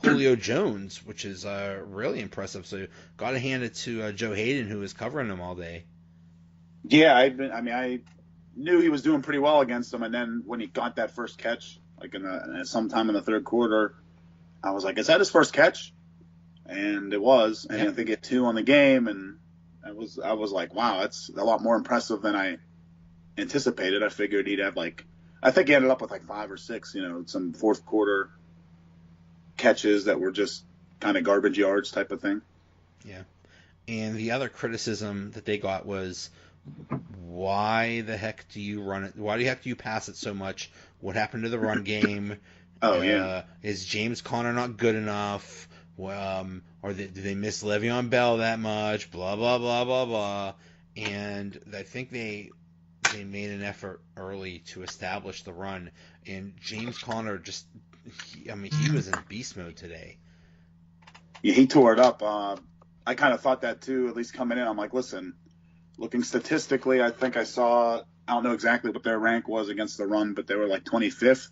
Julio Jones, which is really impressive. So got to hand it to Joe Hayden, who was covering him all day. Yeah, I knew he was doing pretty well against him, and then when he got that first catch, like sometime in the third quarter, I was like, "Is that his first catch?" And it was, and Yep. I think it 2 on the game, and I was like, "Wow, that's a lot more impressive than I anticipated." I figured he'd have I think he ended up with like 5 or 6, some fourth quarter catches that were just kind of garbage yards type of thing. Yeah. And the other criticism that they got was, why the heck do you run it? Why the heck do you pass it so much? What happened to the run game? Oh yeah, Is James Conner not good enough? Or do they miss Le'Veon Bell that much? Blah blah blah blah blah. And I think they made an effort early to establish the run. And James Conner he was in beast mode today. yeah, he tore it up. I kind of thought that too. At least coming in, I'm like, listen, looking statistically, I think I don't know exactly what their rank was against the run, but they were like 25th.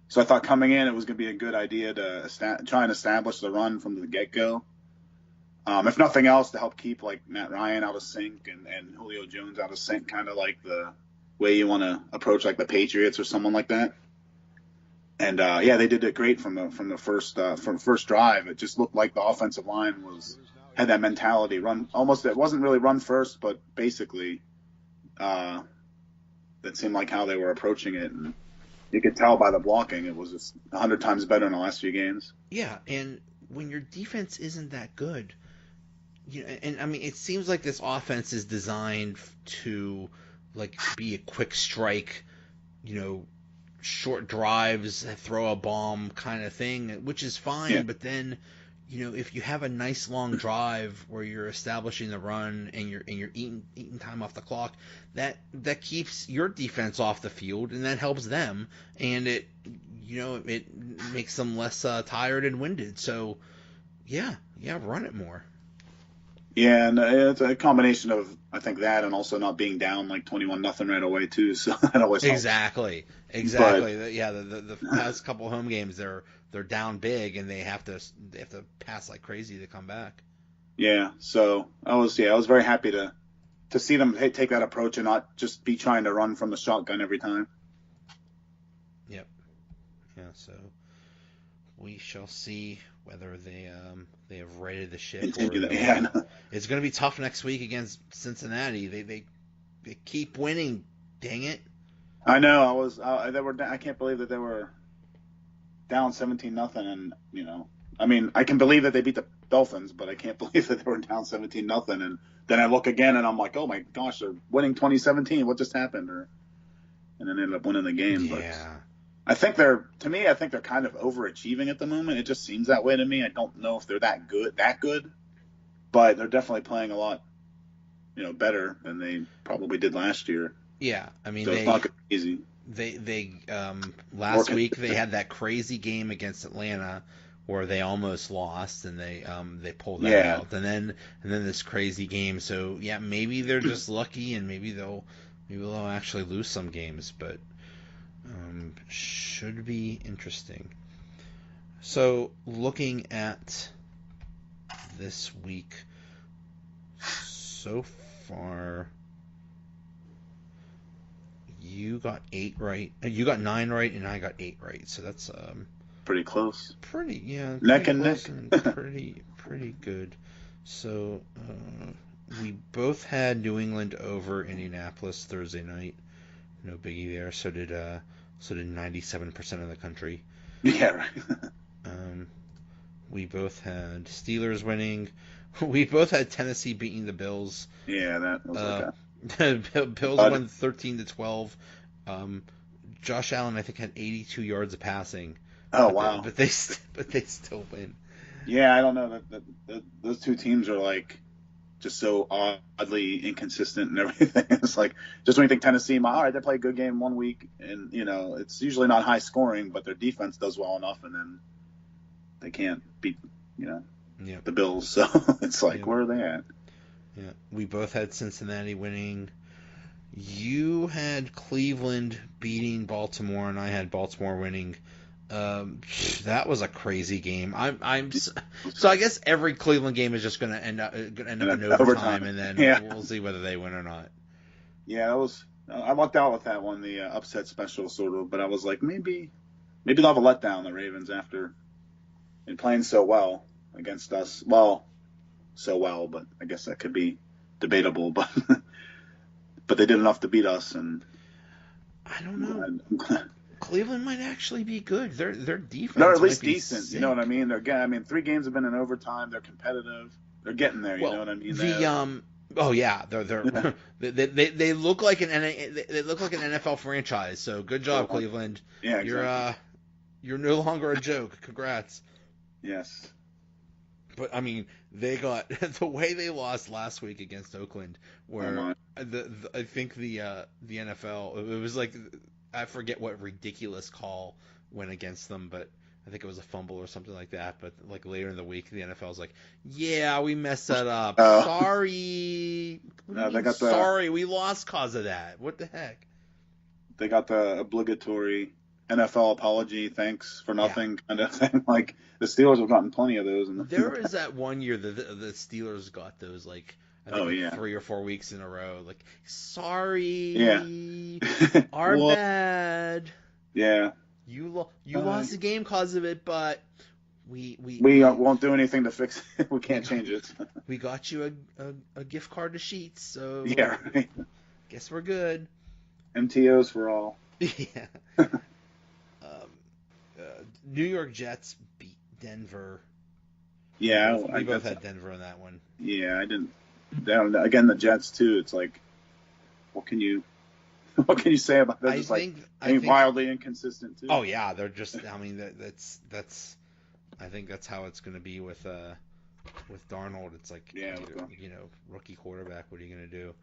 So I thought coming in, it was going to be a good idea to try and establish the run from the get go. If nothing else, to help keep like Matt Ryan out of sync and Julio Jones out of sync, kind of like the way you want to approach like the Patriots or someone like that. And yeah, they did it great from the first drive. It just looked like the offensive line had that mentality, run almost. It wasn't really run first, but basically, that seemed like how they were approaching it, and you could tell by the blocking it was just 100 times better in the last few games. Yeah, and when your defense isn't that good, and I mean, it seems like this offense is designed to like be a quick strike, you know, short drives, throw a bomb kind of thing, which is fine. Yeah, But then, if you have a nice long drive where you're establishing the run and you're eating time off the clock, that keeps your defense off the field and that helps them, and it makes them less tired and winded. So yeah, run it more. yeah, and it's a combination of I think that and also not being down like 21-0 right away too, so that always helps. Exactly, But exactly. Yeah, the past couple home games, they're down big and they have to pass like crazy to come back. yeah, so I was very happy to see them take that approach and not just be trying to run from the shotgun every time. Yep. Yeah. So we shall see whether they have righted the ship, or Continue that, yeah. it's going to be tough next week against Cincinnati. They keep winning. Dang it. I know. I can't believe that they were down 17-0, and I mean, I can believe that they beat the Dolphins, but I can't believe that they were down 17-0. And then I look again, and I'm like, oh my gosh, they're winning 2017. What just happened? And then they ended up winning the game. But Yeah. I think they're kind of overachieving at the moment. It just seems that way to me. I don't know if they're that good, but they're definitely playing a lot, better than they probably did last year. Yeah. I mean, So it's not gonna be easy. they last week they had that crazy game against Atlanta where they almost lost, and they pulled that Yeah. out, and then this crazy game. So yeah, maybe they're just lucky, and maybe they'll actually lose some games, but should be interesting. So looking at this week so far, you got 8 right. You got 9 right, and I got 8 right. So that's Pretty close. pretty, yeah, Neck pretty and close neck. and pretty good. So we both had New England over Indianapolis Thursday night. No biggie there. So did 97% of the country. Yeah, right. Um, we both had Steelers winning. We both had Tennessee beating the Bills. Yeah, that was like Bills a. won 13-12. Um, Josh Allen, I think, had 82 yards of passing, Oh but wow. they still win. Yeah, I don't know that those two teams are like just so oddly inconsistent and everything. It's like just when you think Tennessee, all right, they play a good game one week, and it's usually not high scoring, but their defense does well enough, and then they can't beat Yep. the Bills. So it's like, Yep. where are they at? Yeah. We both had Cincinnati winning. You had Cleveland beating Baltimore, and I had Baltimore winning. Um, that was a crazy game. So I guess every Cleveland game is just going to end up in overtime, and then Yeah. we'll see whether they win or not. Yeah, that was. I lucked out with that one, the upset special sort of. But I was like, maybe they'll have a letdown, the Ravens, after and playing so well against us. Well, so well, but I guess that could be debatable. But but they did enough to beat us, and I don't know. Cleveland might actually be good. Their defense. They're at least might be decent. sick. You know what I mean? I mean, 3 games have been in overtime. They're competitive. They're getting there. You know what I mean? Oh yeah, they look like an NFL franchise. So good job, Cleveland. Yeah, exactly. You're no longer a joke. Congrats. Yes. But I mean, they got the way they lost last week against Oakland, where I think the NFL, it was like, I forget what ridiculous call went against them, but I think it was a fumble or something like that. But like later in the week, the NFL's like, yeah, we messed that up. Sorry. Sorry, we lost cause of that. What the heck? They got the obligatory NFL apology, thanks for nothing kind of thing. Like the Steelers have gotten plenty of those. There was that one year the Steelers got those, like, I think 3 or 4 weeks in a row. Like, sorry, our bad. Yeah, you lost the game cause of it, but we won't do anything to fix it. We can't change it. We got you a gift card to Sheets, so yeah, right. Guess we're good. MTOs for all. Yeah. New York Jets beat Denver. Yeah, we both had Denver in that one. Yeah, I didn't. Again, the Jets too. It's like, what can you say about that? Just I think wildly inconsistent too. Oh yeah, they're just. I mean, that's. I think that's how it's going to be with Darnold. It's like, rookie quarterback. What are you going to do?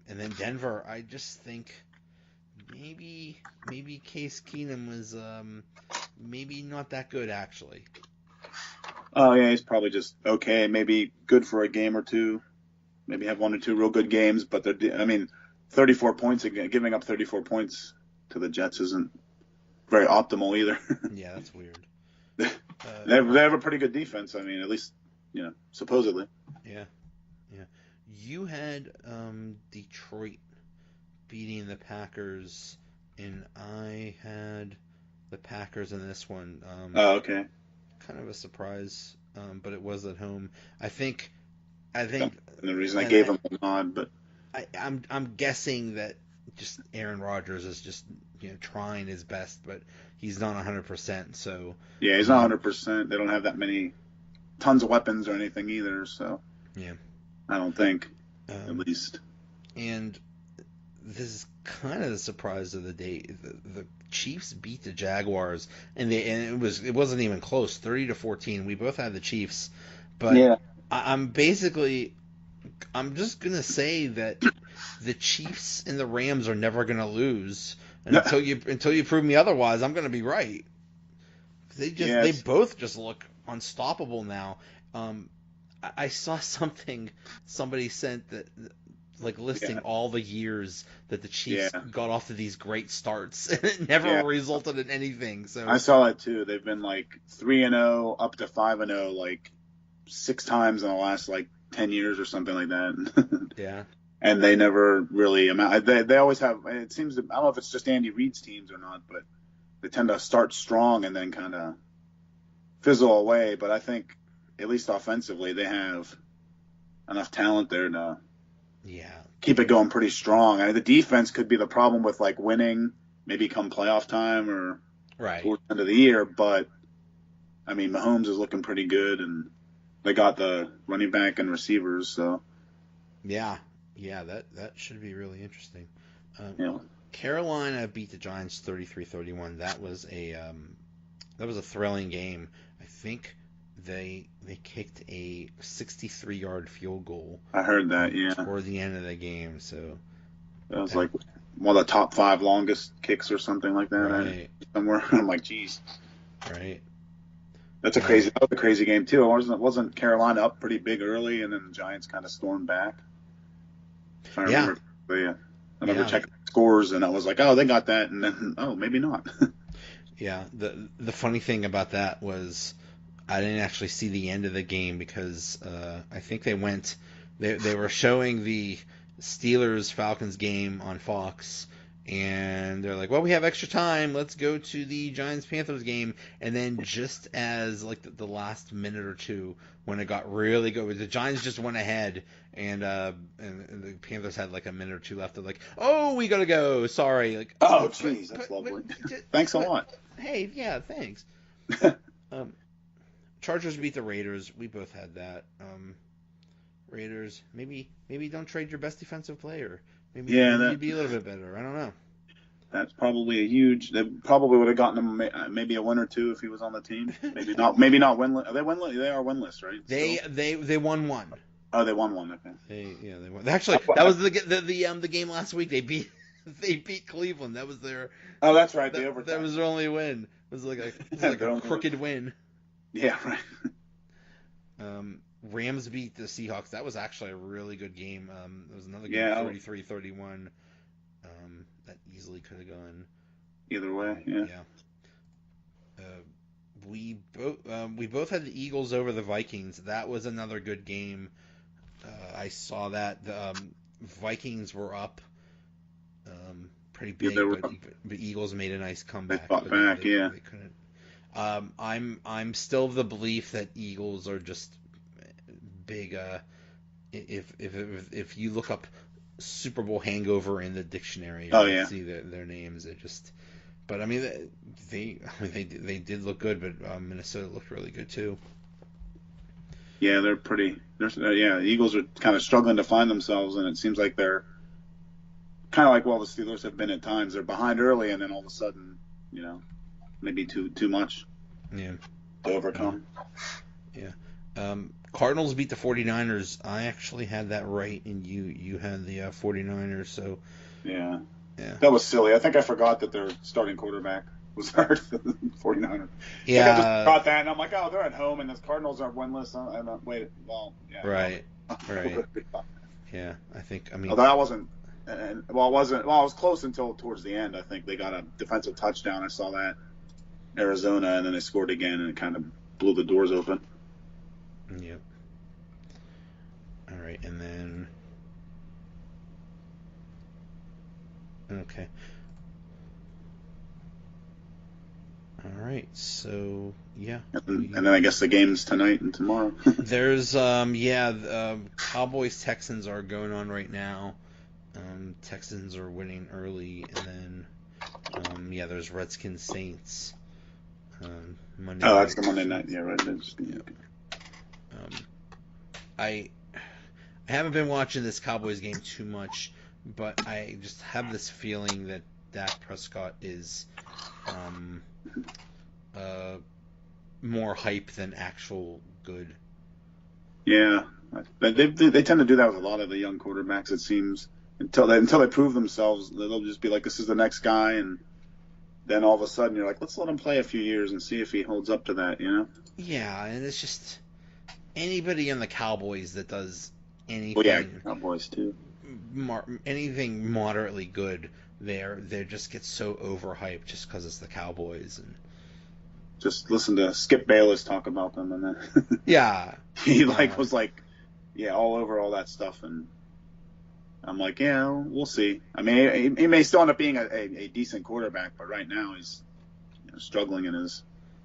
And then Denver, I just think maybe Case Keenum was maybe not that good actually. Oh yeah, he's probably just okay. Maybe good for a game or two. Maybe have 1 or 2 real good games. But 34 points again. Giving up 34 points to the Jets isn't very optimal either. Yeah, that's weird. They have a pretty good defense. I mean, at least supposedly. Yeah. You had Detroit beating the Packers, and I had the Packers in this one. Okay. Kind of a surprise, but it was at home. I think. And the reason I gave him a nod, but I'm guessing that just Aaron Rodgers is just trying his best, but he's not 100%. So yeah, he's not 100%. They don't have that many tons of weapons or anything either. So yeah, I don't think at least. And this is kind of the surprise of the day. The Chiefs beat the Jaguars, and it wasn't even close, 30-14. We both had the Chiefs, but yeah. I'm just gonna say that the Chiefs and the Rams are never gonna lose until you prove me otherwise. I'm gonna be right. They both just look unstoppable now. I saw somebody sent that, like, listing all the years that the Chiefs got off to these great starts, and it never resulted in anything. So I saw that too. They've been like 3-0 up to 5-0 like 6 times in the last like 10 years or something like that. Yeah. And they never really they always have. It seems I don't know if it's just Andy Reid's teams or not, but they tend to start strong and then kind of fizzle away. But I think at least offensively they have enough talent there to keep it going pretty strong. The defense could be the problem with like winning, maybe come playoff time or towards the end of the year. But I mean, Mahomes is looking pretty good, and they got the running back and receivers. So yeah, that should be really interesting. Carolina beat the Giants 33-31. That was a thrilling game. I think they kicked a 63-yard field goal. I heard that, toward the end of the game. So that was like one of the top 5 longest kicks or something like that. Right. Somewhere. I'm like, geez. Right. That was a crazy game too. Wasn't Carolina up pretty big early, and then the Giants kind of stormed back? If I remember. I remember checking scores, and I was like, oh, they got that, and then, oh, maybe not. Yeah, the funny thing about that was I didn't actually see the end of the game because I think they were showing the Steelers-Falcons game on Fox, and they're like, well, we have extra time, let's go to the Giants-Panthers game. And then just as like the last minute or two, when it got really good, the Giants just went ahead, and the Panthers had like a minute or two left. They're like, oh, we gotta go, sorry. Like, Oh, jeez, that's lovely. Thanks a lot. Hey, yeah, thanks. um, Chargers beat the Raiders. We both had that. Raiders, maybe don't trade your best defensive player. Maybe you'd be a little bit better. I don't know. That's probably a huge. They probably would have gotten him maybe a win or two if he was on the team. Maybe not. Maybe not winless. Are they winless? They are winless, right? They won one. Oh, they won one. Okay. They won. Actually, that was the game last week. They beat Cleveland. That was their. Oh, that's right. That was their only win. It was like a crooked win. Yeah, right. Rams beat the Seahawks. That was actually a really good game. It was another game, 33-31. That easily could have gone either way. Yeah. We both had the Eagles over the Vikings. That was another good game. I saw that the Vikings were up pretty big, but Eagles made a nice comeback. They fought back. They couldn't. I'm still of the belief that Eagles are just big. If you look up Super Bowl hangover in the dictionary, you see their names. They're just. But I mean, they did look good, but Minnesota looked really good too. Yeah, they're pretty. The Eagles are kind of struggling to find themselves, and it seems like they're kind of like the Steelers have been at times. They're behind early, and then all of a sudden, maybe too much. Yeah. To overcome. Yeah. Cardinals beat the 49ers. I actually had that right, and you had the 49ers. So. Yeah. That was silly. I think I forgot that their starting quarterback was hurt. 49ers. Yeah. I just forgot that, and I'm like, oh, they're at home, and the Cardinals are winless. Right. Yeah, I think. I mean, although I wasn't. It was close until towards the end. I think they got a defensive touchdown. I saw that Arizona, and then they scored again, and it kind of blew the doors open. Yep. All right, and then. Okay. All right. So yeah. And then I guess the games tonight and tomorrow. There's Cowboys Texans are going on right now. Texans are winning early, and then there's Redskins Saints. Monday. Oh, that's the Monday night. Yeah, right. I haven't been watching this Cowboys game too much, but I just have this feeling that Dak Prescott is more hype than actual good. Yeah, they tend to do that with a lot of the young quarterbacks. It seems until they prove themselves, they'll just be like, this is the next guy, and then all of a sudden you're like, let's let him play a few years and see if he holds up to that. Yeah, and it's just anybody in the Cowboys that does anything. Well, yeah, Cowboys too. Anything moderately good, they just get so overhyped just because it's the Cowboys. And just listen to Skip Bayless talk about them, and then he was like, all over all that stuff, and I'm like, we'll see. I mean, he may still end up being a decent quarterback, but right now he's struggling in his.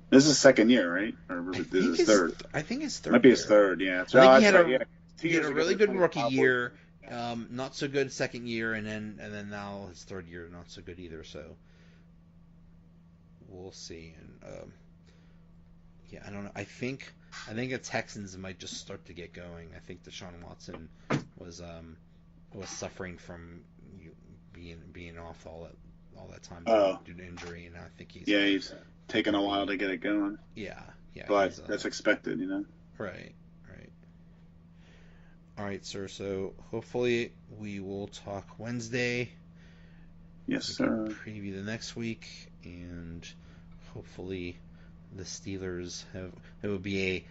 This is his second year, right? Or this is his third? I think his third. Might be his third. Yeah, I think he had a really good rookie year. Not so good second year, and then now his third year, not so good either. So we'll see. And I don't know. I think the Texans might just start to get going. I think Deshaun Watson was suffering from being off all that time due to injury, and I think he's taken a while to get it going. Yeah, but that's expected, Right. All right, sir. So hopefully we will talk Wednesday. Yes, sir. Preview the next week, and hopefully the Steelers it would be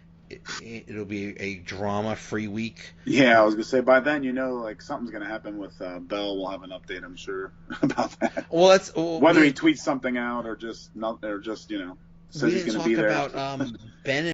it'll be a drama-free week. Yeah, I was gonna say by then, like something's gonna happen with Bell. We'll have an update, I'm sure, about that. Well, whether he tweets something out or just says he's gonna be there. We didn't talk about Ben